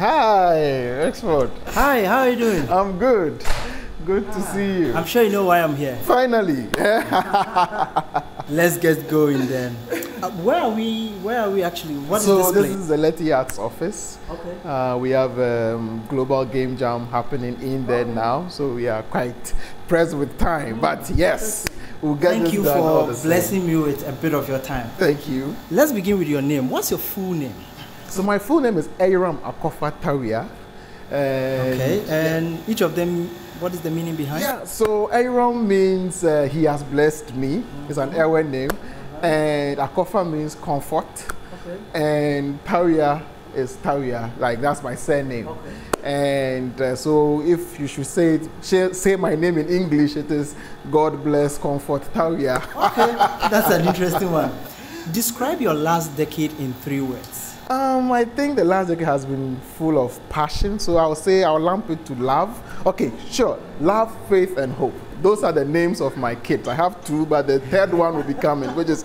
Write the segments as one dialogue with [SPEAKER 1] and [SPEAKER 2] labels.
[SPEAKER 1] Hi, Export.
[SPEAKER 2] Hi, how are you doing?
[SPEAKER 1] I'm good. Good to see you.
[SPEAKER 2] I'm sure you know why I'm here.
[SPEAKER 1] Finally.
[SPEAKER 2] Let's get going then. Where are we? Where are we actually? What is this place?
[SPEAKER 1] This is the Leti Arts office.
[SPEAKER 2] Okay.
[SPEAKER 1] We have global game jam happening in there now, so we are quite pressed with time. But yes, we'll get
[SPEAKER 2] Thank
[SPEAKER 1] this
[SPEAKER 2] you
[SPEAKER 1] done all
[SPEAKER 2] for
[SPEAKER 1] the same.
[SPEAKER 2] blessing me with a bit of your time.
[SPEAKER 1] Thank you.
[SPEAKER 2] Let's begin with your name. What's your full name?
[SPEAKER 1] So my full name is Eyram Tawia.
[SPEAKER 2] Okay, and each of them, what is the meaning behind?
[SPEAKER 1] Yeah, so Eyram means he has blessed me. It's an Ewe name. And KhoPhi means comfort.
[SPEAKER 2] Okay.
[SPEAKER 1] And Tawia is Tawia, like that's my surname.
[SPEAKER 2] Okay.
[SPEAKER 1] And so if you should say my name in English, it is God bless comfort Tawia.
[SPEAKER 2] Okay, that's an interesting one. Describe your last decade in 3 words.
[SPEAKER 1] I think the last decade has been full of passion, so I'll lump it to love. Okay, sure. Love, faith, and hope. Those are the names of my kids. I have 2, but the 3rd one will be coming, which is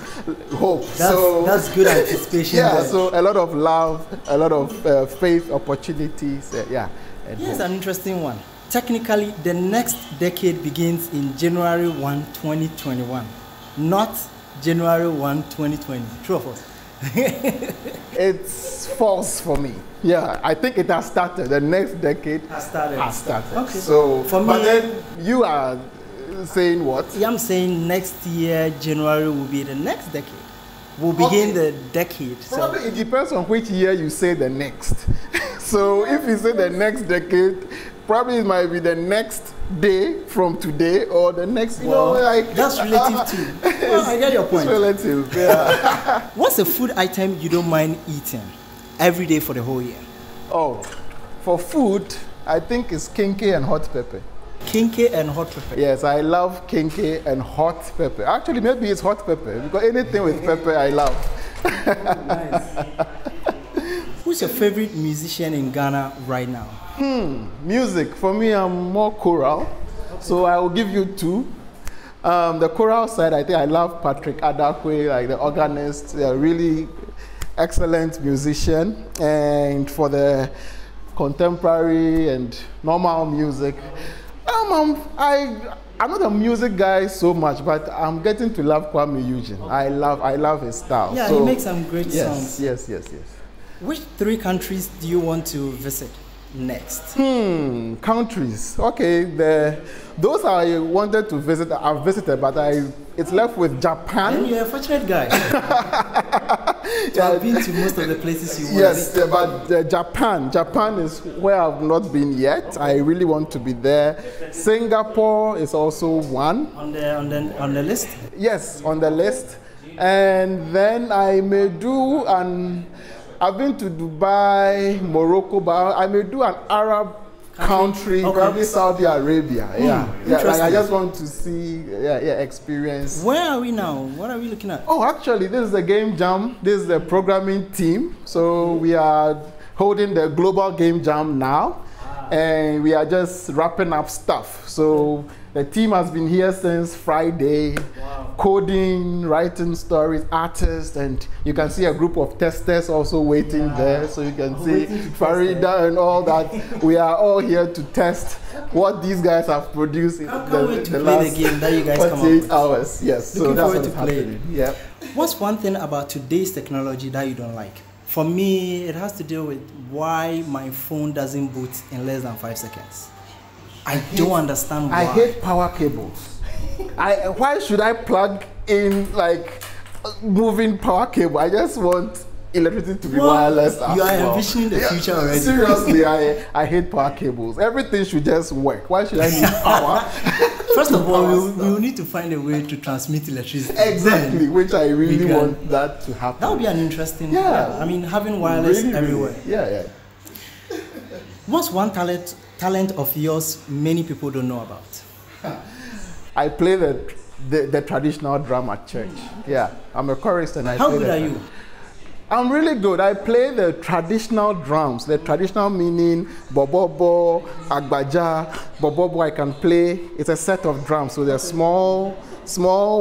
[SPEAKER 1] hope.
[SPEAKER 2] That's good anticipation.
[SPEAKER 1] Yeah, so a lot of love, a lot of faith, opportunities, yeah.
[SPEAKER 2] Here's an interesting one. Technically, the next decade begins in January 1, 2021, not January 1, 2020. True or false?
[SPEAKER 1] It's false for me. Yeah, I think it has started. The next decade has started.
[SPEAKER 2] Okay.
[SPEAKER 1] So,
[SPEAKER 2] for me,
[SPEAKER 1] but then you are saying what?
[SPEAKER 2] Yeah, I'm saying next year, January will be the next decade. We'll begin the decade.
[SPEAKER 1] Probably it depends on which year you say the next. So if you say the next decade, probably it might be the next day from today or the next, like...
[SPEAKER 2] That's relative too. Well, I get your point.
[SPEAKER 1] It's relative, yeah.
[SPEAKER 2] What's a food item you don't mind eating every day for the whole year?
[SPEAKER 1] Oh, for food, I think it's kinky and hot pepper.
[SPEAKER 2] Kinky and hot pepper?
[SPEAKER 1] Yes, I love kinky and hot pepper. Actually, maybe it's hot pepper, because anything with pepper I love.
[SPEAKER 2] Nice. Who's your favorite musician in Ghana right now?
[SPEAKER 1] Music. For me, I'm more choral. Okay. So I will give you 2. The choral side, I think I love Patrick Adakwe, like the organist, a really excellent musician. And for the contemporary and normal music, I'm not a music guy so much, but I'm getting to love Kwame Eugene. I love his style.
[SPEAKER 2] Yeah, so, he makes some great songs.
[SPEAKER 1] Yes.
[SPEAKER 2] Which 3 countries do you want to visit next?
[SPEAKER 1] Countries. Okay, those I wanted to visit, I've visited, but it's left with Japan.
[SPEAKER 2] And you're a fortunate guy. I've been to most of the places you want.
[SPEAKER 1] Yes, but Japan is where I've not been yet. I really want to be there. Singapore is also one.
[SPEAKER 2] On the list?
[SPEAKER 1] Yes, on the list. And then I may do I've been to Dubai, Morocco, but I may do an Arab country, probably Saudi Arabia. Yeah. Like I just want to see, experience.
[SPEAKER 2] Where are we now? What are we looking at?
[SPEAKER 1] Oh, actually, this is the game jam. This is the programming team. So we are holding the global game jam now, and we are just wrapping up stuff. So the team has been here since Friday. Wow. Coding, writing stories, artists, and you can see a group of testers also waiting there. So you can see Farida and all that. We are all here to test what these guys have produced in the last
[SPEAKER 2] game that you guys
[SPEAKER 1] 48 hours. Yes,
[SPEAKER 2] looking
[SPEAKER 1] so that's
[SPEAKER 2] forward
[SPEAKER 1] what's
[SPEAKER 2] to play.
[SPEAKER 1] happening. Yeah.
[SPEAKER 2] What's one thing about today's technology that you don't like? For me, it has to do with why my phone doesn't boot in less than 5 seconds. I don't understand why.
[SPEAKER 1] I hate power cables. Why should I plug in like moving power cable? I just want electricity to be wireless.
[SPEAKER 2] You are envisioning the future already.
[SPEAKER 1] Seriously, I hate power cables. Everything should just work. Why should I need power?
[SPEAKER 2] First of all, we will need to find a way to transmit electricity.
[SPEAKER 1] Exactly, which I really want that to happen.
[SPEAKER 2] That would be an interesting. Yeah, I mean, having wireless everywhere.
[SPEAKER 1] Yeah.
[SPEAKER 2] What's one talent of yours many people don't know about?
[SPEAKER 1] I play the traditional drum at church. Yeah, I'm a chorist and I play.
[SPEAKER 2] How good are you?
[SPEAKER 1] I'm really good. I play the traditional drums. The traditional meaning bobobo, agbaja, bobobo I can play. It's a set of drums. So the small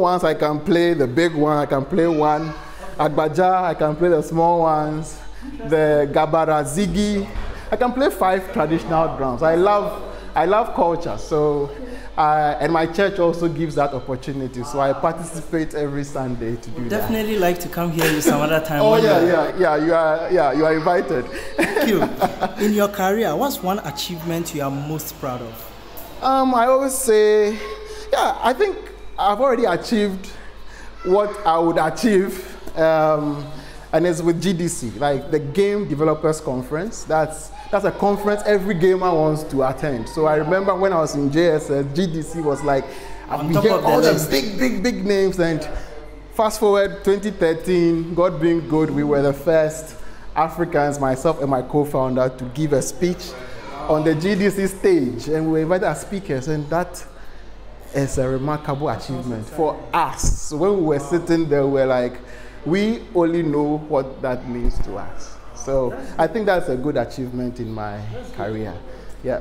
[SPEAKER 1] ones I can play, the big one I can play one. Agbaja I can play the small ones. The gabara zigi I can play 5 traditional drums. I love culture. So, and my church also gives that opportunity. So I participate every Sunday to do that.
[SPEAKER 2] Definitely like to come here some other time.
[SPEAKER 1] Oh yeah. You are invited.
[SPEAKER 2] Thank you. In your career, what's one achievement you are most proud of?
[SPEAKER 1] I always say, I think I've already achieved what I would achieve, and it's with GDC, like the Game Developers Conference. That's a conference every gamer wants to attend. So I remember when I was in JSS, GDC was like, we get all the big names, and fast forward 2013, God being good, we were the first Africans, myself and my co-founder, to give a speech on the GDC stage, and we were invited as speakers, and that is a remarkable achievement for us. So when we were sitting there, we were like, we only know what that means to us. So I think that's a good achievement in my career. Yeah.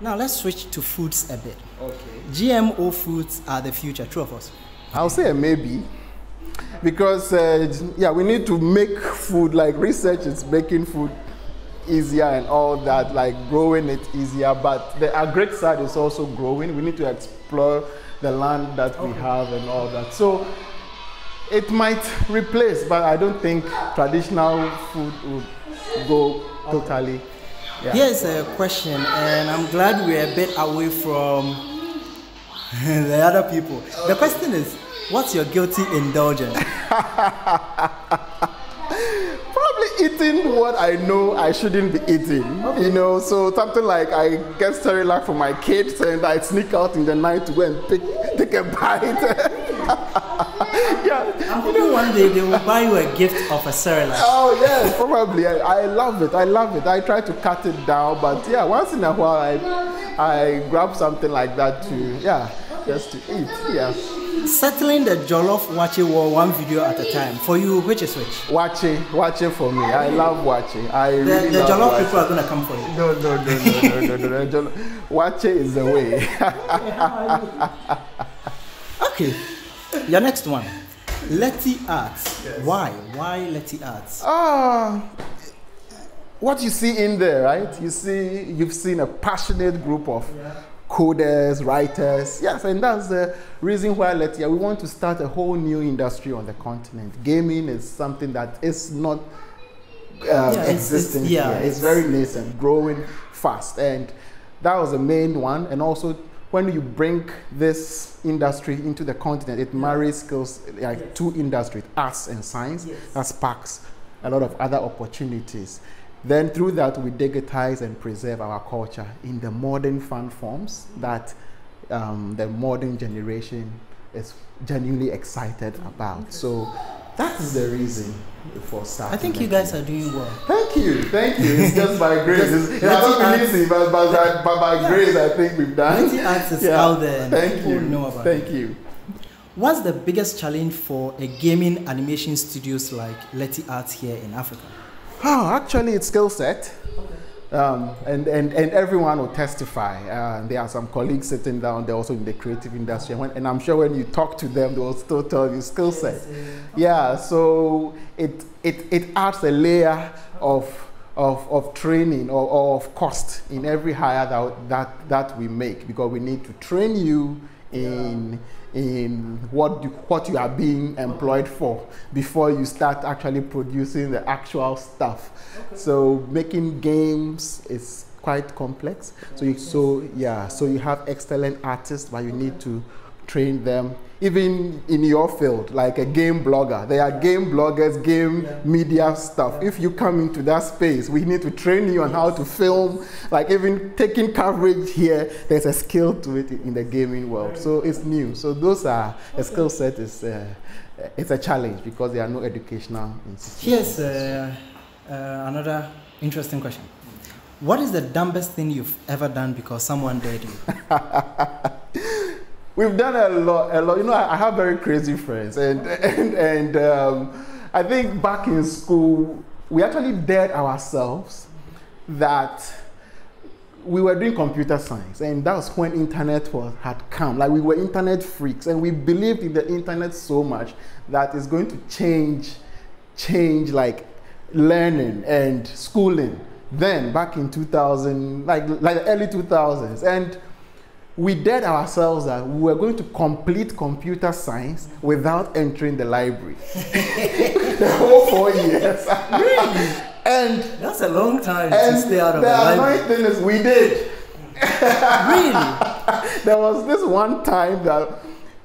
[SPEAKER 2] Now let's switch to foods a bit. Okay. GMO foods are the future, true or false?
[SPEAKER 1] I'll say a maybe. Because we need to make food, like research is making food easier and all that, like growing it easier, but the agric side is also growing. We need to explore the land that we have and all that. So it might replace, but I don't think traditional food would go totally. Yeah.
[SPEAKER 2] Here's a question, and I'm glad we're a bit away from the other people. The question is, what's your guilty indulgence?
[SPEAKER 1] Probably eating what I know I shouldn't be eating, you know, so something like I get Cerelac for my kids and I sneak out in the night to go and take a bite.
[SPEAKER 2] I'm hoping one day they will buy you a gift of a Cerelac.
[SPEAKER 1] Oh yes, probably. I love it. I try to cut it down, but yeah, once in a while I grab something like that to, just to eat,
[SPEAKER 2] Settling the Jollof Wache war one video at a time. For you, which is which?
[SPEAKER 1] Wache for me. I love Wache.
[SPEAKER 2] The Jollof people are going to come for you.
[SPEAKER 1] No. Wache is the way.
[SPEAKER 2] Okay. Your next one. Leti Arts. Yes. Why? Why Leti Arts?
[SPEAKER 1] What you see in there, right? You've seen a passionate group of coders, writers. Yes, and that's the reason why we want to start a whole new industry on the continent. Gaming is something that is not existing here. It's very nascent, growing fast, and that was the main one. And also, when you bring this industry into the continent, it marries skills, like two industries, arts and science. That sparks a lot of other opportunities. Then through that, we digitize and preserve our culture in the modern fun forms that the modern generation is genuinely excited about. So that is the reason for starting.
[SPEAKER 2] I think you guys are doing well.
[SPEAKER 1] Thank you. It's just by grace. It's not easy, but by grace, I think we've done.
[SPEAKER 2] Leti Arts is out there.
[SPEAKER 1] Thank you.
[SPEAKER 2] Know about
[SPEAKER 1] Thank you.
[SPEAKER 2] What's the biggest challenge for a gaming animation studios like Leti Arts here in Africa?
[SPEAKER 1] Actually, it's skill set. And everyone will testify. There are some colleagues sitting down, they're also in the creative industry. And I'm sure when you talk to them, they will still tell you skill set. So it adds a layer of training or of cost in every hire that we make, because we need to train you in what you are being employed for before you start actually producing the actual stuff. So making games is quite complex. So you have excellent artists, but you need to train them. Even in your field, like a game blogger, there are game bloggers, game media stuff. If you come into that space, we need to train you on how to film. Like even taking coverage here, there's a skill to it in the gaming world. So it's new. So those are a skill set. It's a challenge because there are no educational institutions.
[SPEAKER 2] Here's another interesting question. What is the dumbest thing you've ever done because someone dared you?
[SPEAKER 1] We've done a lot. You know, I have very crazy friends, and I think back in school we actually dared ourselves that we were doing computer science, and that was when internet had come. Like we were internet freaks, and we believed in the internet so much that it's going to change like learning and schooling then back in 2000, like the early 2000s, and we dared ourselves that we were going to complete computer science without entering the library. The whole 4 years.
[SPEAKER 2] Really?
[SPEAKER 1] And
[SPEAKER 2] that's a long time to stay out of the library.
[SPEAKER 1] The annoying thing is we did.
[SPEAKER 2] Really?
[SPEAKER 1] There was this one time that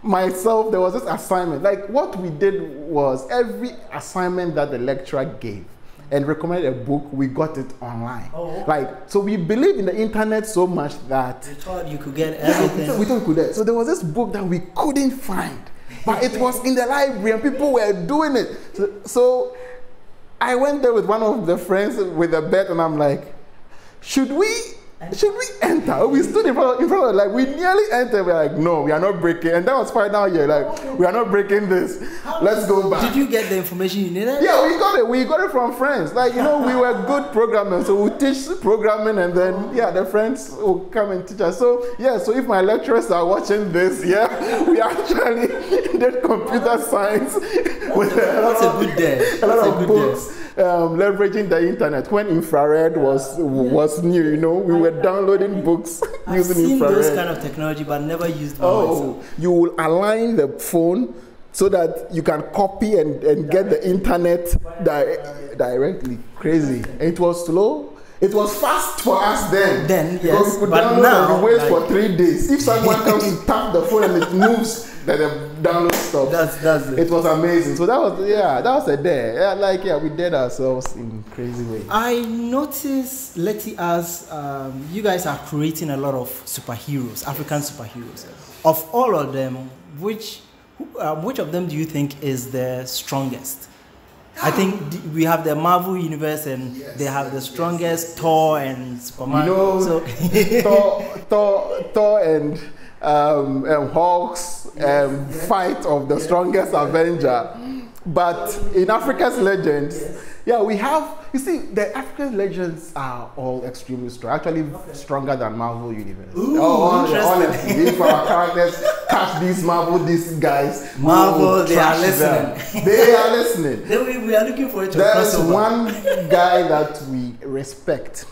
[SPEAKER 1] there was this assignment. Like what we did was every assignment that the lecturer gave and recommended a book, we got it online.
[SPEAKER 2] Oh, okay.
[SPEAKER 1] Like, so we believe in the internet so much that
[SPEAKER 2] you thought you could get everything.
[SPEAKER 1] We thought we could. So there was this book that we couldn't find, but it was in the library and people were doing it. So I went there with one of the friends with a bet, and I'm like, should we enter? We stood in front of like we nearly entered. We're like, no, we are not breaking. And that was final year. Like, we are not breaking this. Let's go back.
[SPEAKER 2] Did you get the information you needed?
[SPEAKER 1] Yeah, we got it. We got it from friends. Like, you know, we were good programmers, so we teach programming, and then the friends will come and teach us. So so if my lecturers are watching this, we actually did computer science with a lot of books. Leveraging the internet when infrared was new, you know, we were downloading books using infrared.
[SPEAKER 2] I've seen those kind of technology, but never used one myself.
[SPEAKER 1] You will align the phone so that you can copy and get the internet directly. Crazy. And it was slow. It was fast for us then.
[SPEAKER 2] Yes,
[SPEAKER 1] we could
[SPEAKER 2] but
[SPEAKER 1] download
[SPEAKER 2] now
[SPEAKER 1] and wait for 3 days. If someone comes to tap the phone and it moves, then the download stops.
[SPEAKER 2] That's it.
[SPEAKER 1] It was amazing. So that was a day. We did ourselves in crazy ways.
[SPEAKER 2] I noticed Leti Arts, you guys are creating a lot of superheroes, African superheroes. Of all of them, which of them do you think is the strongest? I think we have the Marvel universe, and they have the strongest Thor and Superman.
[SPEAKER 1] You know, Thor and Hulk's fight of the strongest Avenger. But in Africa's legends, we have, you see, the African legends are all extremely strong, actually stronger than Marvel universe. Honestly, if our characters catch these guys,
[SPEAKER 2] they are listening.
[SPEAKER 1] They are listening.
[SPEAKER 2] We are looking for it to
[SPEAKER 1] There's one guy that we respect.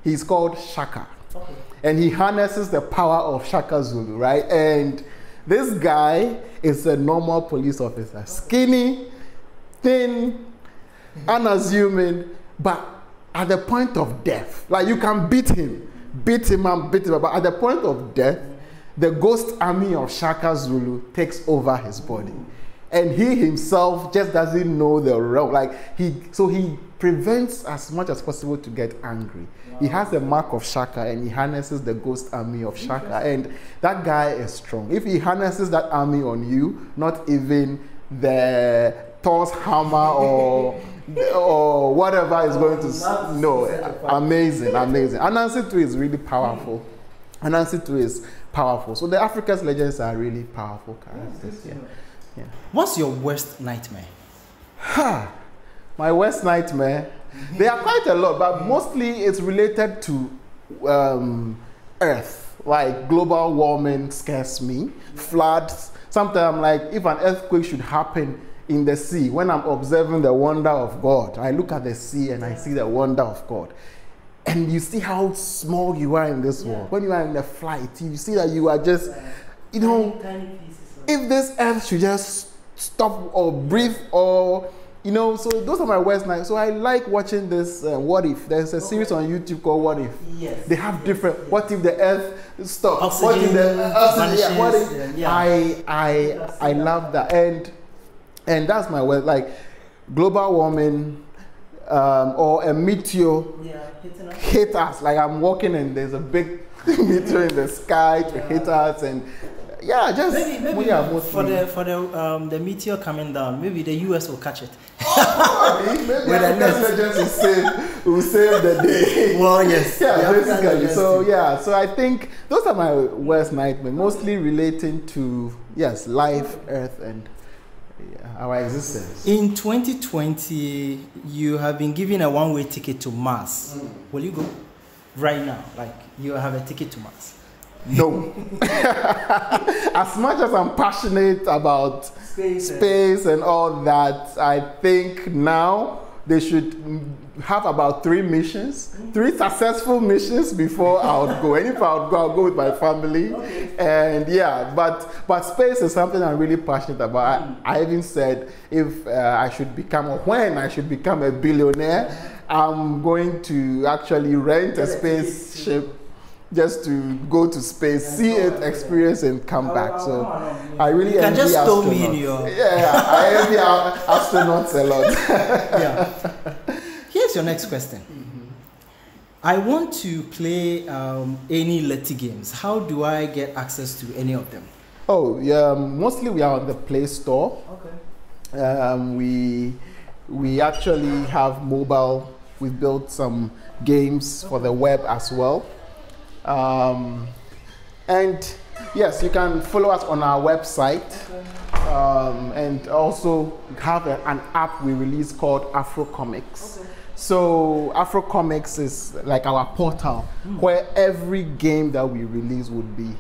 [SPEAKER 1] He's called Shaka. Okay. And he harnesses the power of Shaka Zulu, right? And this guy is a normal police officer. Skinny, thin, unassuming, but at the point of death, like you can beat him, but at the point of death, the ghost army of Shaka Zulu takes over his body. And he himself just doesn't know the realm. So he prevents as much as possible to get angry. Wow. He has the mark of Shaka, and he harnesses the ghost army of Shaka. And that guy is strong. If he harnesses that army on you, not even the Thor's hammer or whatever is going to... No, amazing. Anansi too is really powerful. So the Africa's legends are really powerful characters. Yeah.
[SPEAKER 2] What's your worst nightmare?
[SPEAKER 1] My worst nightmare? There are quite a lot, but mostly it's related to Earth. Like global warming scares me. Floods. Sometimes, like, if an earthquake should happen in the sea, when I'm observing the wonder of God, I look at the sea and I see the wonder of God. And you see how small you are in this world. When you are in a flight, you see that you are just, you know, if this earth should just stop or breathe or, you know, so those are my worst nights. So I like watching this What If. There's a series on YouTube called What If. Yes. They have different, what if the earth stops?
[SPEAKER 2] Oxygen,
[SPEAKER 1] what if the oxygen, what if?
[SPEAKER 2] Yeah.
[SPEAKER 1] I love that. And that's my worst, like global warming or a meteor hit us. Like I'm walking and there's a big meteor in the sky to hit us, and just
[SPEAKER 2] maybe for the meteor coming down, maybe the US will catch it.
[SPEAKER 1] Maybe African legends will save the day.
[SPEAKER 2] Well, yes.
[SPEAKER 1] Basically. So I think those are my worst nightmares, mostly relating to life, Earth, and our existence.
[SPEAKER 2] In 2020, you have been given a one-way ticket to Mars. Will you go right now? Like you have a ticket to Mars?
[SPEAKER 1] No. As much as I'm passionate about space and all that, I think now they should have about 3 missions, 3 successful missions before I would go. And if I would go, I'll go with my family. Okay. And yeah, but space is something I'm really passionate about. I even said if I should become, or when I should become a billionaire, I'm going to actually rent a spaceship just to go to space, see it, experience, and come back. So I really envy astronauts. You can just throw me in your... Yeah, I envy astronauts a lot.
[SPEAKER 2] Yeah. Here's your next question. I want to play any Leti games. How do I get access to any of them?
[SPEAKER 1] Oh, yeah, mostly we are on the Play Store. Okay. We actually have mobile. We've built some games for the web as well. And yes, you can follow us on our website, and also have an app we release called Afro Comics. Okay. So Afro Comics is like our portal where every game that we release would be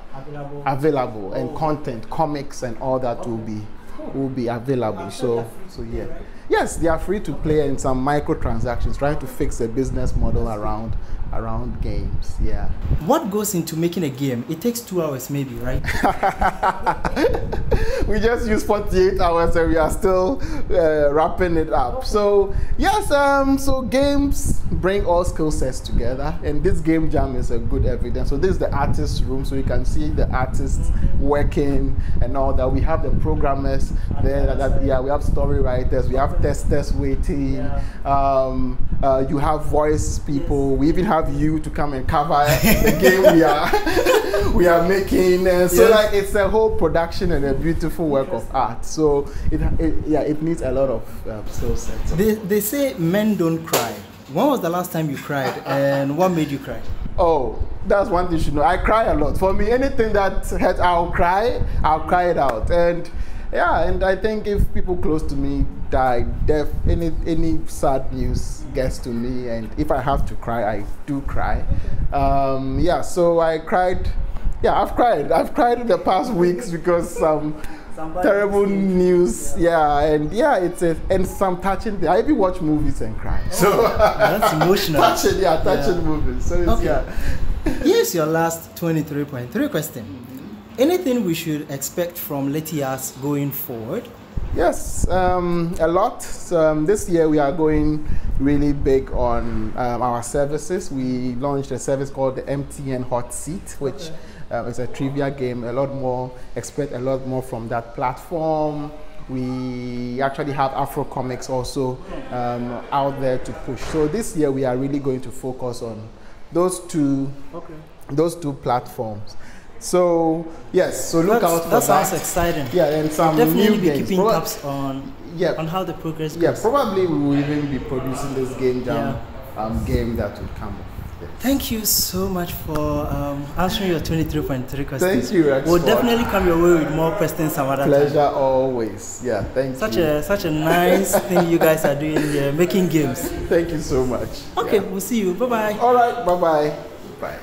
[SPEAKER 1] available, and content, comics, and all that will be available. So yeah. Yes, they are free to play, and some microtransactions, trying to fix a business model around games. Yeah.
[SPEAKER 2] What goes into making a game? It takes 2 hours maybe, right?
[SPEAKER 1] We just use 48 hours and we are still wrapping it up. Okay. So yes, so games bring all skill sets together, and this game jam is a good evidence. So this is the artist's room, so you can see the artists working and all that. We have the programmers there. Yeah, we have story writers. We have testers waiting. Yeah. You have voice people. We even have you to come and cover the game we are making. So like it's a whole production and a beautiful work of art. So it needs a lot of skill sets.
[SPEAKER 2] They say men don't cry. When was the last time you cried, and what made you cry?
[SPEAKER 1] Oh, that's one thing you should know. I cry a lot. For me, anything that hurts, I'll cry it out. And yeah, and I think if people close to me die, any sad news gets to me, and if I have to cry, I do cry. Yeah, so I cried. Yeah, I've cried in the past weeks because terrible news. Yeah, and yeah, and some touching. I even watch movies and cry. So
[SPEAKER 2] that's emotional.
[SPEAKER 1] touching movies. So it's,
[SPEAKER 2] okay. Here's your last 23.3 question. Anything we should expect from Leti Arts going forward?
[SPEAKER 1] Yes, a lot. This year we are going really big on our services. We launched a service called the MTN Hot Seat, which is a trivia game. Expect a lot more from that platform. We actually have Afro Comics also out there to push. So this year we are really going to focus on those two platforms. So yes, so look out for that.
[SPEAKER 2] That sounds exciting.
[SPEAKER 1] Yeah, and some
[SPEAKER 2] definitely
[SPEAKER 1] new
[SPEAKER 2] be
[SPEAKER 1] games.
[SPEAKER 2] Keeping tabs on how the progress goes.
[SPEAKER 1] Yeah, probably we will even be producing this game jam game that will come up. Yes.
[SPEAKER 2] Thank you so much for answering your 23.3 questions.
[SPEAKER 1] Thank you, Rex.
[SPEAKER 2] We'll definitely come your way with more questions some other time.
[SPEAKER 1] Pleasure always. Yeah, thank you.
[SPEAKER 2] Such a nice thing you guys are doing here, making games.
[SPEAKER 1] Thank you so much.
[SPEAKER 2] Okay, we'll see you. Bye-bye.
[SPEAKER 1] All right, bye-bye. Bye.